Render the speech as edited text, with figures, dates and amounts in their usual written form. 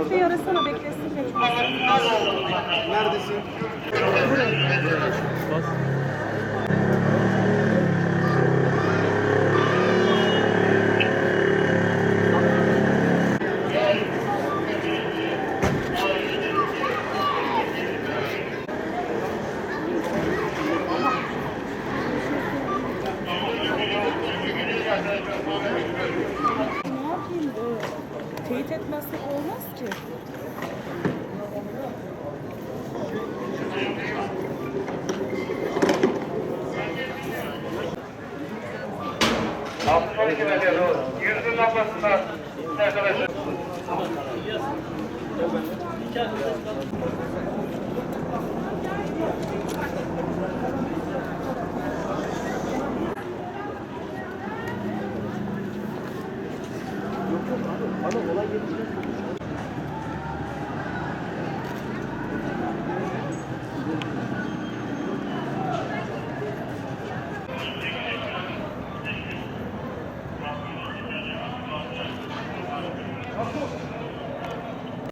Ahmet Bey'i arasana, beklesin geçmesin. Neredesin? Ne yapayım? Teyit etmezsek olmaz ki. Altı 12 metre doğru. Yüzün lambasından arkadaşlar. Bana olay gelince